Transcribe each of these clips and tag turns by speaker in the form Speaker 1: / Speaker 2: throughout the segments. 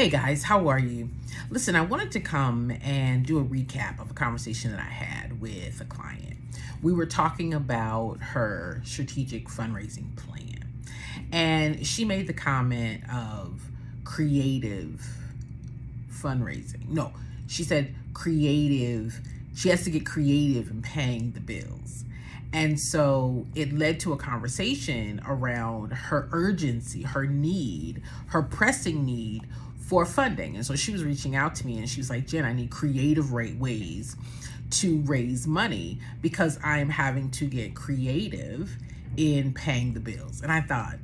Speaker 1: Hey guys, how are you? Listen, I wanted to come and do a recap of a conversation that I had with a client. We were talking about her strategic fundraising plan, and she made the comment of creative fundraising. No, she said creative. She has to get creative in paying the bills. And so it led to a conversation around her urgency, her need, her pressing need for funding. And so she was reaching out to me and she was like, Jen, I need creative ways to raise money because I'm having to get creative in paying the bills. And I thought,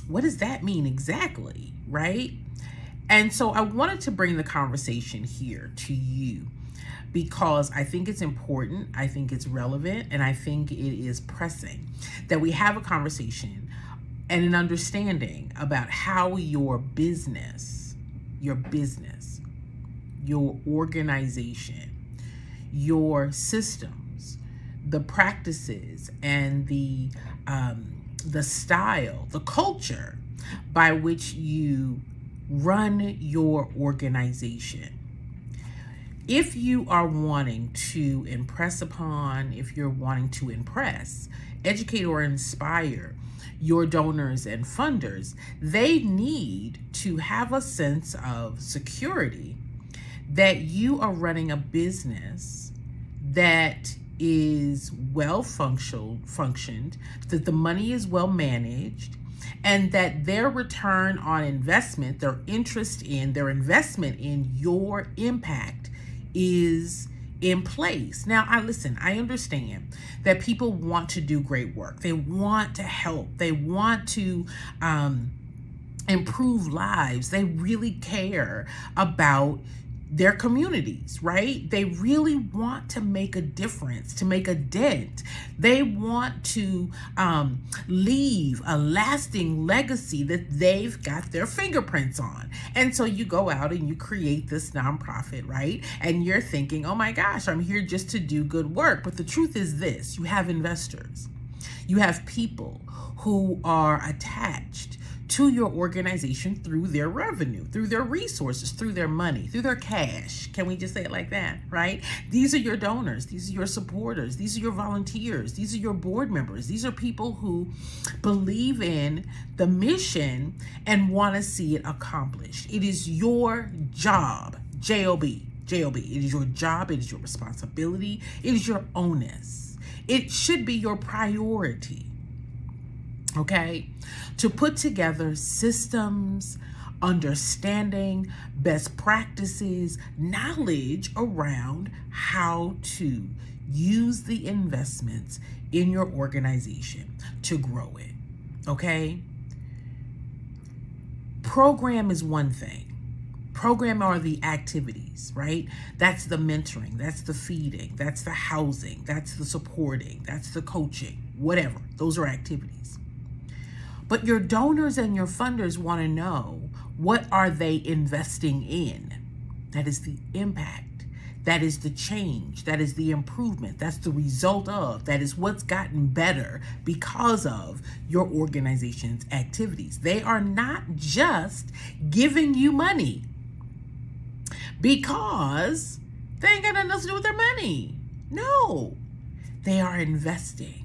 Speaker 1: what does that mean exactly? Right? And so I wanted to bring the conversation here to you because I think it's important, I think it's relevant, and I think it is pressing that we have a conversation and an understanding about how your business, your organization, your systems, the practices, and the style, the culture by which you run your organization. If you are wanting to impress upon, if you're wanting to impress, educate, or inspire your donors and funders, they need to have a sense of security that you are running a business that is well functioned, that the money is well managed, and that their return on investment, their investment in your impact is in place. Now, I understand that people want to do great work. They want to help. They want to improve lives. They really care about their communities, right? They really want to make a difference, to make a dent. They want to leave a lasting legacy that they've got their fingerprints on. And so you go out and you create this nonprofit, right? And you're thinking, oh my gosh, I'm here just to do good work. But the truth is this: you have investors, you have people who are attached to your organization through their revenue, through their resources, through their money, through their cash. Can we just say it like that, right? These are your donors. These are your supporters. These are your volunteers. These are your board members. These are people who believe in the mission and want to see it accomplished. It is your job, J-O-B. It is your job. It is your responsibility. It is your onus. It should be your priority. Okay, to put together systems, understanding, best practices, knowledge around how to use the investments in your organization to grow it. Okay, program is one thing. Program are the activities, right? That's the mentoring, that's the feeding, that's the housing, that's the supporting, that's the coaching, whatever. Those are activities. But your donors and your funders want to know, what are they investing in? That is the impact. That is the change. That is the improvement. That's the result of. That is what's gotten better because of your organization's activities. They are not just giving you money because they ain't got nothing else to do with their money. No, they are investing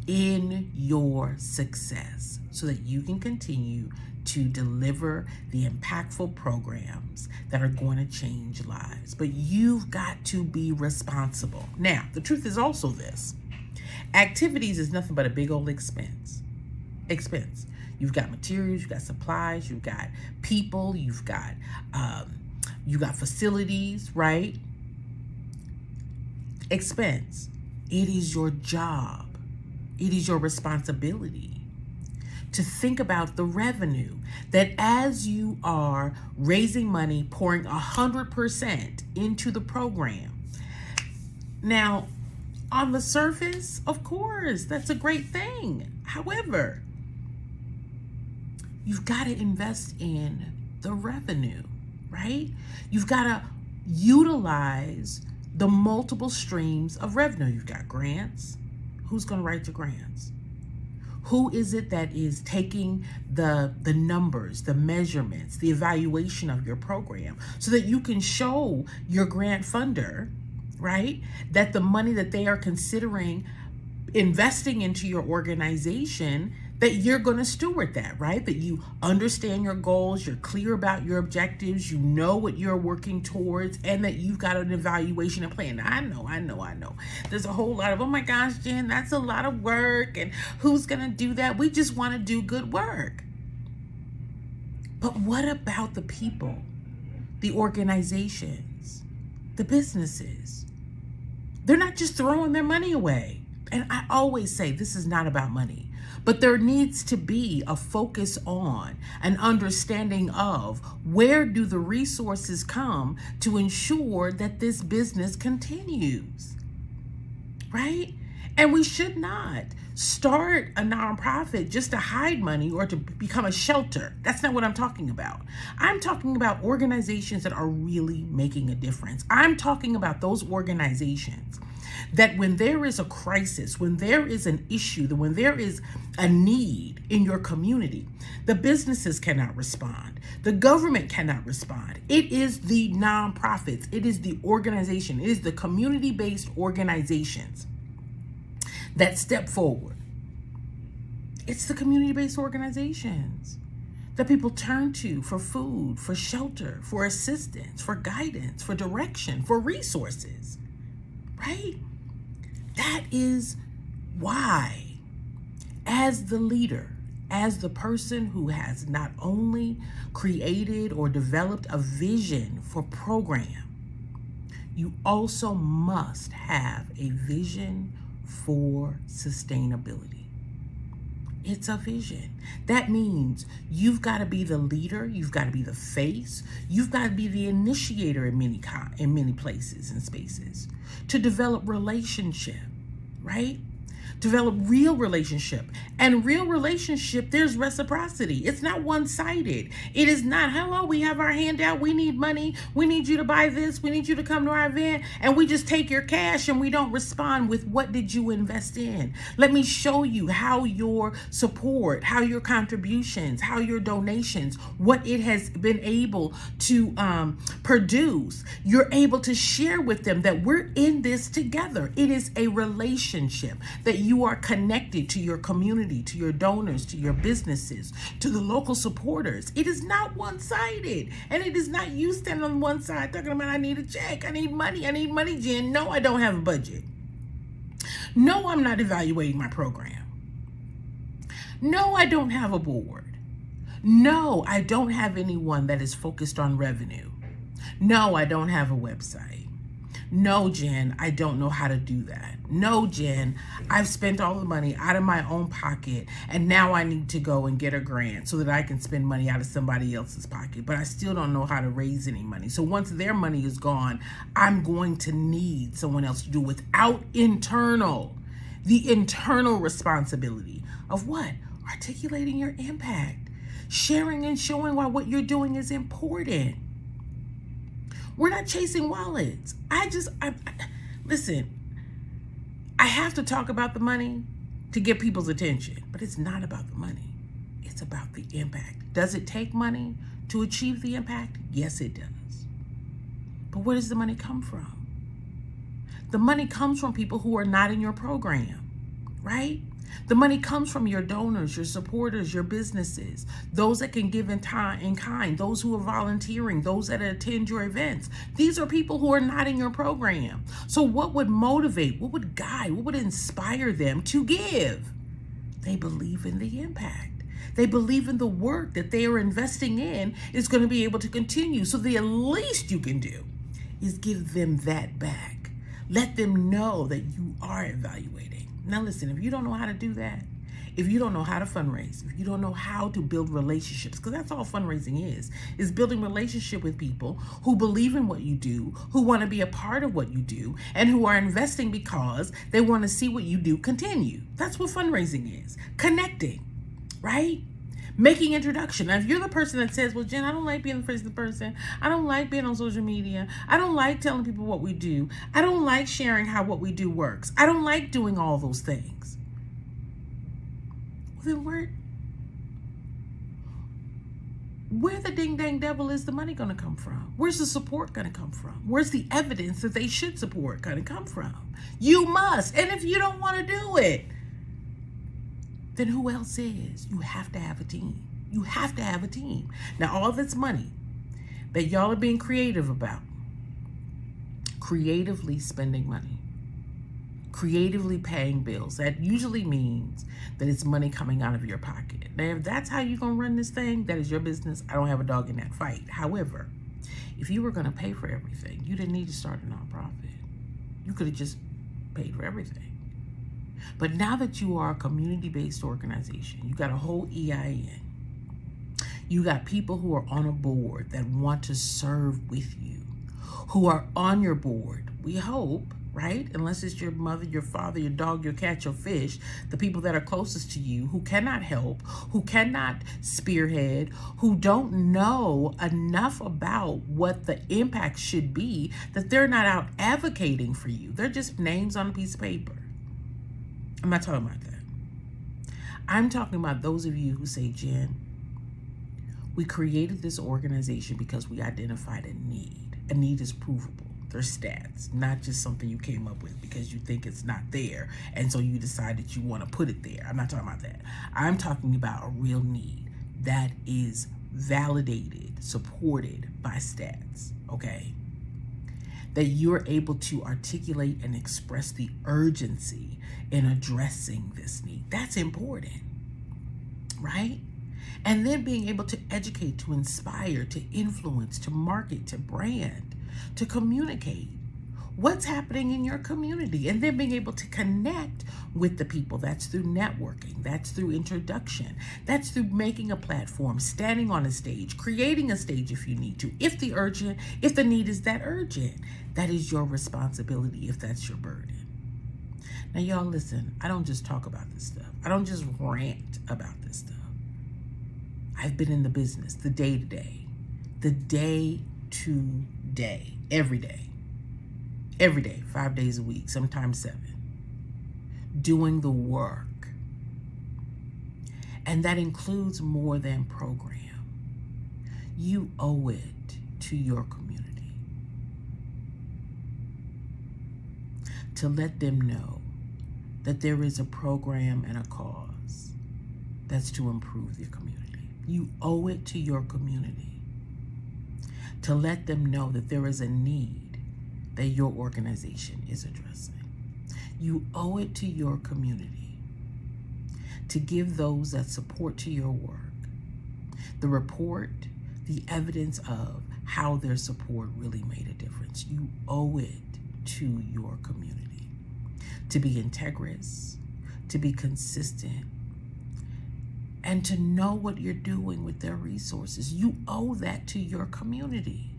Speaker 1: in your success so that you can continue to deliver the impactful programs that are going to change lives. But you've got to be responsible. Now, the truth is also this: activities is nothing but a big old expense. You've got materials, you've got supplies, you've got people, you've got facilities, right? Expense. It is your job. It is your responsibility to think about the revenue, that as you are raising money, pouring 100% into the program. Now, on the surface, of course, that's a great thing. However, you've got to invest in the revenue, right? You've got to utilize the multiple streams of revenue. You've got grants. Who's going to write your grants? Who is it that is taking the numbers, the measurements, the evaluation of your program so that you can show your grant funder, right, that the money that they are considering investing into your organization, that you're going to steward that, right? That you understand your goals, you're clear about your objectives, you know what you're working towards, and that you've got an evaluation and plan. I know. There's a whole lot of, oh my gosh, Jen, that's a lot of work, and who's going to do that? We just want to do good work. But what about the people, the organizations, the businesses? They're not just throwing their money away. And I always say this is not about money, but there needs to be a focus on an understanding of where do the resources come to ensure that this business continues, right? And we should not start a nonprofit just to hide money or to become a shelter. That's not what I'm talking about. I'm talking about organizations that are really making a difference. I'm talking about those organizations that when there is a crisis, when there is an issue, when there is a need in your community, the businesses cannot respond. The government cannot respond. It is the nonprofits. It is the organization. It is the community-based organizations that step forward. It's the community-based organizations that people turn to for food, for shelter, for assistance, for guidance, for direction, for resources, right? That is why, as the leader, as the person who has not only created or developed a vision for program, you also must have a vision for sustainability. It's a vision. That means you've got to be the leader. You've got to be the face. You've got to be the initiator in many places and spaces to develop relationship, right? Develop real relationship. And real relationship, there's reciprocity. It's not one-sided. It is not, hello, we have our hand out. We need money. We need you to buy this. We need you to come to our event. And we just take your cash and we don't respond with what did you invest in? Let me show you how your support, how your contributions, how your donations, what it has been able to produce. You're able to share with them that we're in this together. It is a relationship that you are connected to your community, to your donors, to your businesses, to the local supporters. It is not one-sided. And it is not you standing on one side talking about, I need a check, I need money, Jen. No, I don't have a budget. No, I'm not evaluating my program. No, I don't have a board. No, I don't have anyone that is focused on revenue. No, I don't have a website. No, Jen, I don't know how to do that. No, Jen, I've spent all the money out of my own pocket and now I need to go and get a grant so that I can spend money out of somebody else's pocket, but I still don't know how to raise any money. So once their money is gone, I'm going to need someone else to do without the internal responsibility of what? Articulating your impact, sharing and showing why what you're doing is important. We're not chasing wallets. Listen, I have to talk about the money to get people's attention, but it's not about the money. It's about the impact. Does it take money to achieve the impact? Yes, it does. But where does the money come from? The money comes from people who are not in your program, right? The money comes from your donors, your supporters, your businesses, those that can give in kind, those who are volunteering, those that attend your events. These are people who are not in your program. So what would motivate, what would guide, what would inspire them to give? They believe in the impact. They believe in the work that they are investing in is going to be able to continue. So the least you can do is give them that back. Let them know that you are evaluating. Now listen, if you don't know how to do that, if you don't know how to fundraise, if you don't know how to build relationships, because that's all fundraising is building relationship with people who believe in what you do, who want to be a part of what you do, and who are investing because they want to see what you do continue. That's what fundraising is. Connecting, right? Making introduction. Now, if you're the person that says, well, Jen, I don't like being the face of the person. I don't like being on social media. I don't like telling people what we do. I don't like sharing how what we do works. I don't like doing all those things. Well, then where the ding dang devil is the money going to come from? Where's the support going to come from? Where's the evidence that they should support going to come from? You must. And if you don't want to do it, then who else is? You have to have a team. You have to have a team. Now, all this money that y'all are being creative about, creatively spending money, creatively paying bills, that usually means that it's money coming out of your pocket. Now, if that's how you're going to run this thing, that is your business. I don't have a dog in that fight. However, if you were going to pay for everything, you didn't need to start a nonprofit. You could have just paid for everything. But now that you are a community-based organization, you got a whole EIN, you got people who are on a board that want to serve with you, who are on your board, we hope, right? Unless it's your mother, your father, your dog, your cat, your fish, the people that are closest to you who cannot help, who cannot spearhead, who don't know enough about what the impact should be, that they're not out advocating for you. They're just names on a piece of paper. I'm not talking about that. I'm talking about those of you who say, Jen, we created this organization because we identified a need. A need is provable. There's stats, not just something you came up with because you think it's not there, and so you decide that you want to put it there. I'm not talking about that. I'm talking about a real need that is validated, supported by stats, okay? That you're able to articulate and express the urgency in addressing this need. That's important, right? And then being able to educate, to inspire, to influence, to market, to brand, to communicate what's happening in your community, and then being able to connect with the people. That's through networking, that's through introduction, that's through making a platform, standing on a stage, creating a stage if you need to, if the need is that urgent. That is your responsibility if that's your burden. Now, y'all, listen, I don't just talk about this stuff. I don't just rant about this stuff. I've been in the business, the day-to-day, every day, 5 days a week, sometimes 7, doing the work. And that includes more than program. You owe it to your community to let them know that there is a program and a cause that's to improve the community. You owe it to your community to let them know that there is a need that your organization is addressing. You owe it to your community to give those that support to your work the report, the evidence of how their support really made a difference. You owe it to your community to be integrous, to be consistent, and to know what you're doing with their resources. You owe that to your community.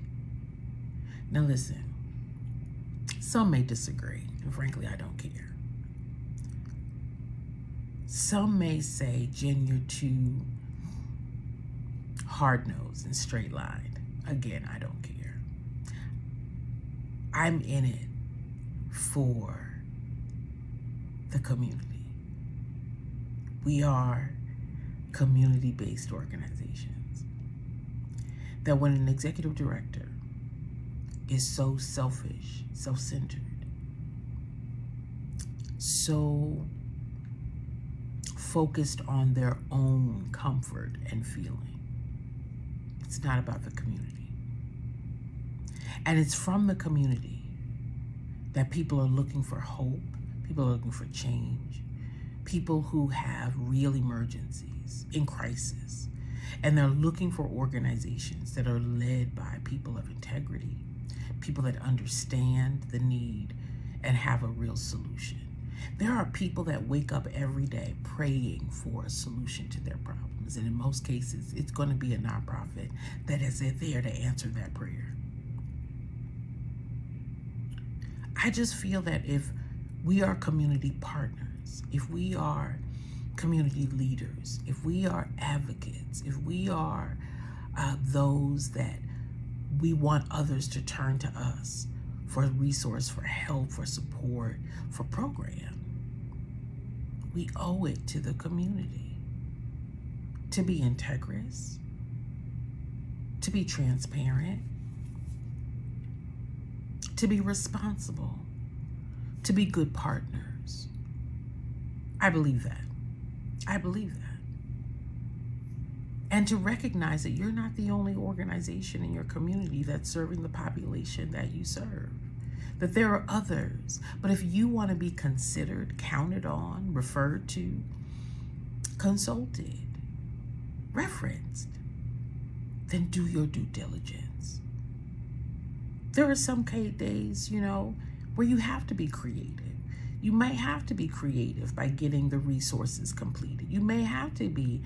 Speaker 1: Now listen, some may disagree, and frankly, I don't care. Some may say, Jen, you're too hard-nosed and straight-lined. Again, I don't care. I'm in it for the community. We are community-based organizations. That when an executive director is so selfish, self-centered, so focused on their own comfort and feeling, it's not about the community. And it's from the community that people are looking for hope, people are looking for change, people who have real emergencies, in crisis, and they're looking for organizations that are led by people of integrity, people that understand the need and have a real solution. There are people that wake up every day praying for a solution to their problems, and in most cases, it's going to be a nonprofit that is there to answer that prayer. I just feel that if we are community partners, if we are community leaders, if we are advocates, if we are those that we want others to turn to us for a resource, for help, for support, for program, we owe it to the community to be integrous, to be transparent, to be responsible, to be good partners. I believe that. I believe that. And to recognize that you're not the only organization in your community that's serving the population that you serve, that there are others. But if you want to be considered, counted on, referred to, consulted, referenced, then do your due diligence. There are some days, where you have to be creative. You may have to be creative by getting the resources completed. You may have to be,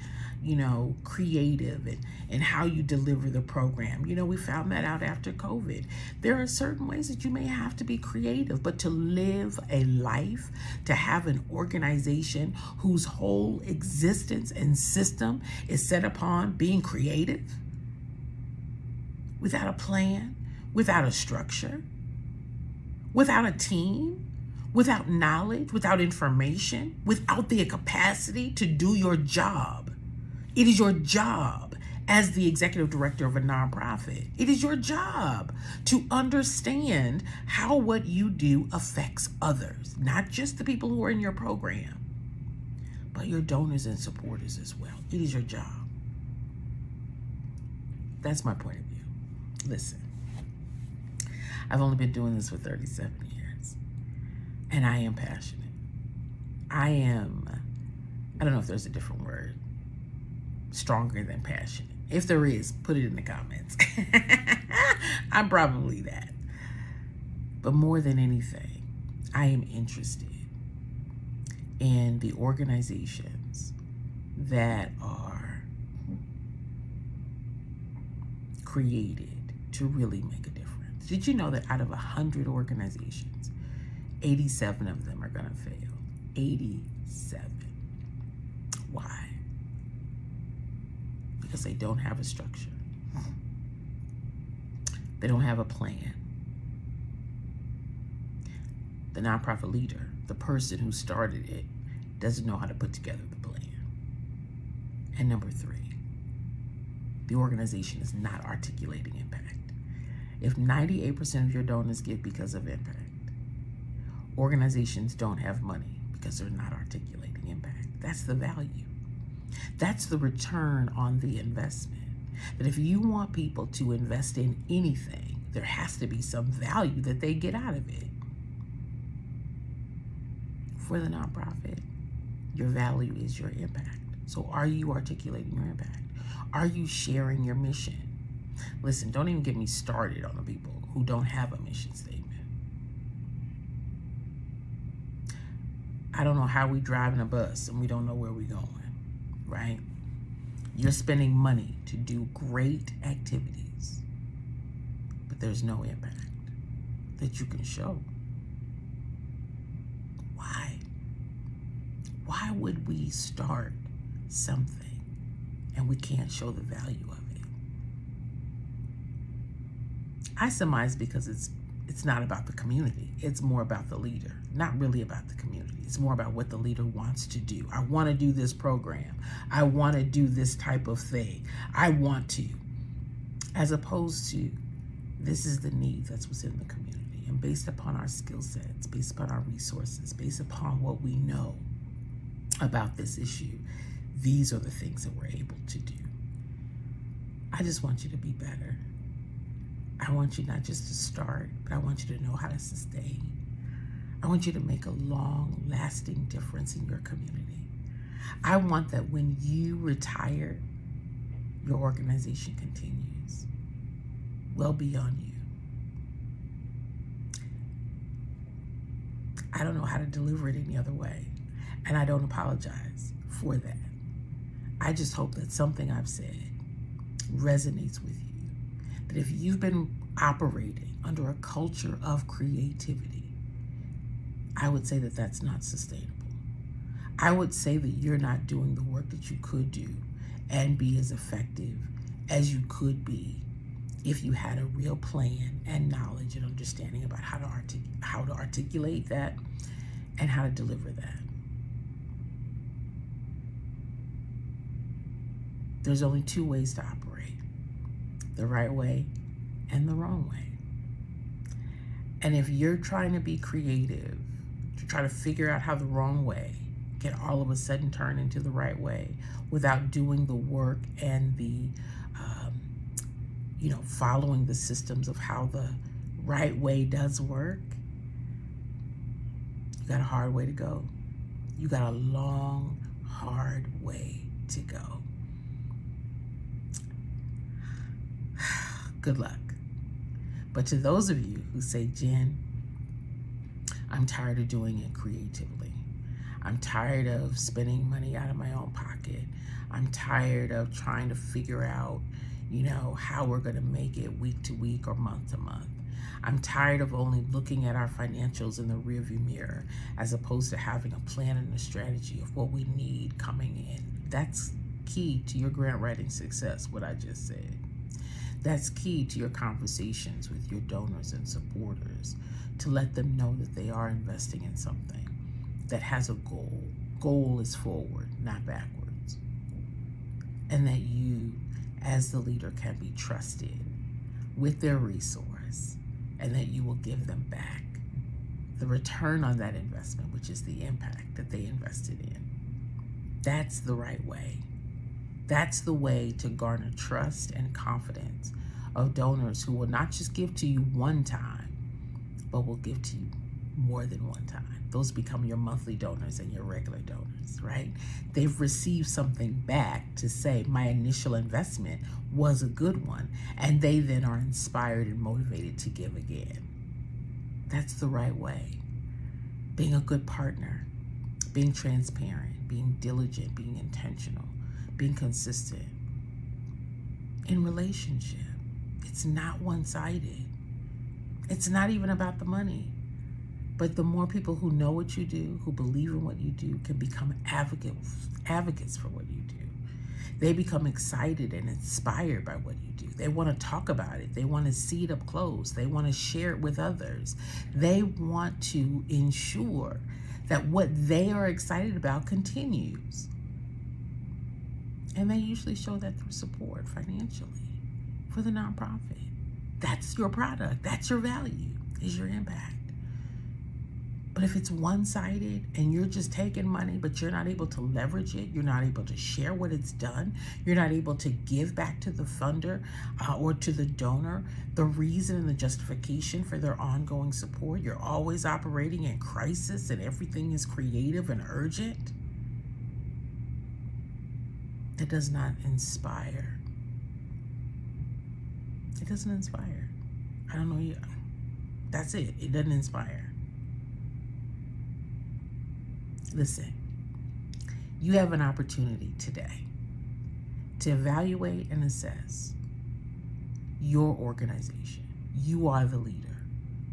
Speaker 1: creative in how you deliver the program. We found that out after COVID. There are certain ways that you may have to be creative, but to live a life, to have an organization whose whole existence and system is set upon being creative, without a plan, without a structure, without a team, without knowledge, without information, without the capacity to do your job. It is your job as the executive director of a nonprofit. It is your job to understand how what you do affects others, not just the people who are in your program, but your donors and supporters as well. It is your job. That's my point of view. Listen, I've only been doing this for 37 years, and I am passionate. I don't know if there's a different word, stronger than passionate. If there is, put it in the comments. I'm probably that. But more than anything, I am interested in the organizations that are created to really make a difference. Did you know that out of 100 organizations, 87 of them are going to fail? 87. Why? Because they don't have a structure. They don't have a plan. The nonprofit leader, the person who started it, doesn't know how to put together the plan. And number 3, the organization is not articulating impact. If 98% of your donors give because of impact, organizations don't have money because they're not articulating impact. That's the value. That's the return on the investment. That if you want people to invest in anything, there has to be some value that they get out of it. For the nonprofit, your value is your impact. So are you articulating your impact? Are you sharing your mission? Listen, don't even get me started on the people who don't have a mission statement. I don't know how we drive in a bus and we don't know where we're going, right? You're spending money to do great activities, but there's no impact that you can show. Why? Why would we start something and we can't show the value of it? I surmise because it's not about the community. It's more about the leader, not really about the community. It's more about what the leader wants to do. I want to do this program. I want to do this type of thing. I want to. As opposed to, this is the need that's within the community. And based upon our skill sets, based upon our resources, based upon what we know about this issue, these are the things that we're able to do. I just want you to be better. I want you not just to start, but I want you to know how to sustain. I want you to make a long-lasting difference in your community. I want that when you retire, your organization continues well beyond you. I don't know how to deliver it any other way, and I don't apologize for that. I just hope that something I've said resonates with you. That if you've been operating under a culture of creativity, I would say that that's not sustainable. I would say that you're not doing the work that you could do and be as effective as you could be if you had a real plan and knowledge and understanding about how to articulate that and how to deliver that. There's only two ways to operate: the right way and the wrong way. And if you're trying to be creative, to try to figure out how the wrong way can all of a sudden turn into the right way without doing the work and the, following the systems of how the right way does work, you got a hard way to go. You got a long, hard way to go. Good luck. But to those of you who say, Jen, I'm tired of doing it creatively. I'm tired of spending money out of my own pocket. I'm tired of trying to figure out, how we're going to make it week to week or month to month. I'm tired of only looking at our financials in the rearview mirror as opposed to having a plan and a strategy of what we need coming in. That's key to your grant writing success, what I just said. That's key to your conversations with your donors and supporters, to let them know that they are investing in something that has a goal. Goal is forward, not backwards. And that you, as the leader, can be trusted with their resource, and that you will give them back the return on that investment, which is the impact that they invested in. That's the right way. That's the way to garner trust and confidence of donors who will not just give to you one time, but will give to you more than one time. Those become your monthly donors and your regular donors, right? They've received something back to say, my initial investment was a good one, and they then are inspired and motivated to give again. That's the right way. Being a good partner, being transparent, being diligent, being intentional, being consistent. In relationship, it's not one-sided. It's not even about the money. But the more people who know what you do, who believe in what you do, can become advocates for what you do. They become excited and inspired by what you do. They want to talk about it. They want to see it up close. They want to share it with others. They want to ensure that what they are excited about continues. And they usually show that through support financially for the nonprofit. That's your product. That's your value, is your impact. But if it's one-sided and you're just taking money, but you're not able to leverage it, you're not able to share what it's done, you're not able to give back to the funder or to the donor the reason and the justification for their ongoing support, you're always operating in crisis and everything is creative and urgent, that does not inspire. It doesn't inspire. I don't know. That's it. It doesn't inspire. Listen, you have an opportunity today to evaluate and assess your organization. You are the leader.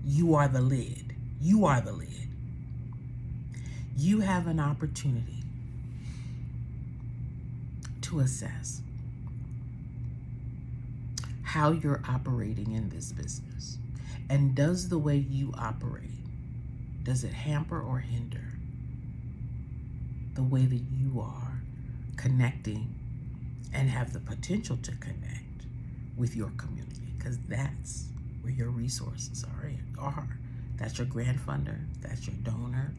Speaker 1: You are the lid. You are the lid. You have an opportunity to assess how you're operating in this business. And does the way you operate, does it hamper or hinder the way that you are connecting and have the potential to connect with your community? Because that's where your resources are. That's your grant funder, that's your donor,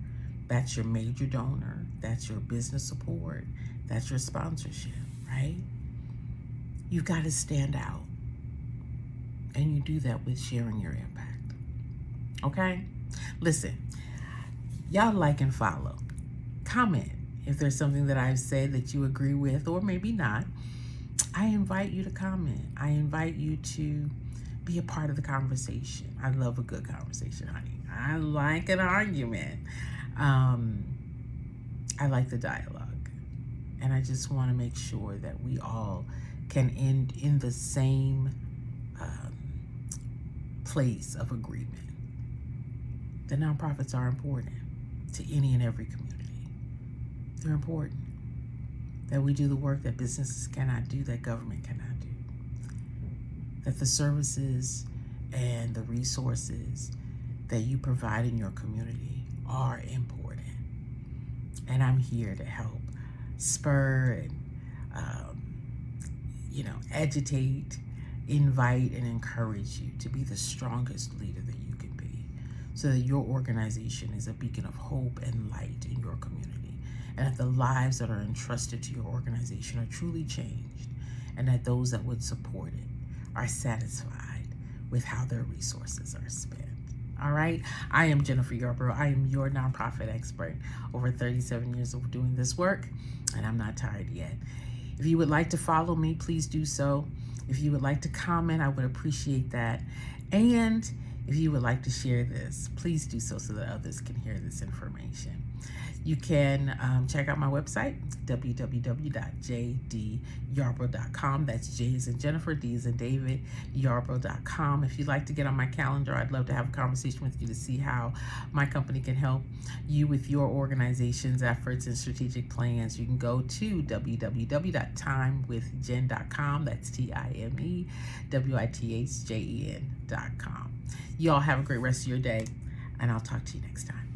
Speaker 1: that's your major donor, that's your business support, that's your sponsorship, right? You've got to stand out. And you do that with sharing your impact. Okay? Listen, y'all like and follow. Comment if there's something that I've said that you agree with, or maybe not. I invite you to comment. I invite you to be a part of the conversation. I love a good conversation, honey. I like an argument. I like the dialogue. And I just want to make sure that we all can end in the same place of agreement. The nonprofits are important to any and every community. They're important. That we do the work that businesses cannot do, that government cannot do. That the services and the resources that you provide in your community are important. And I'm here to help spur and agitate, invite, and encourage you to be the strongest leader that you can be, so that your organization is a beacon of hope and light in your community, and that the lives that are entrusted to your organization are truly changed, and that those that would support it are satisfied with how their resources are spent. All right. I am Jennifer Yarbrough. I am your nonprofit expert. Over 37 years of doing this work, and I'm not tired yet. If you would like to follow me, please do so. If you would like to comment, I would appreciate that. And if you would like to share this, please do so that others can hear this information. You can check out my website, www.jdyarbrough.com. That's J as in Jennifer, D as in David, Yarbrough.com. If you'd like to get on my calendar, I'd love to have a conversation with you to see how my company can help you with your organization's efforts and strategic plans. You can go to www.timewithjen.com. That's TIMEWITHJEN.com. You all have a great rest of your day, and I'll talk to you next time.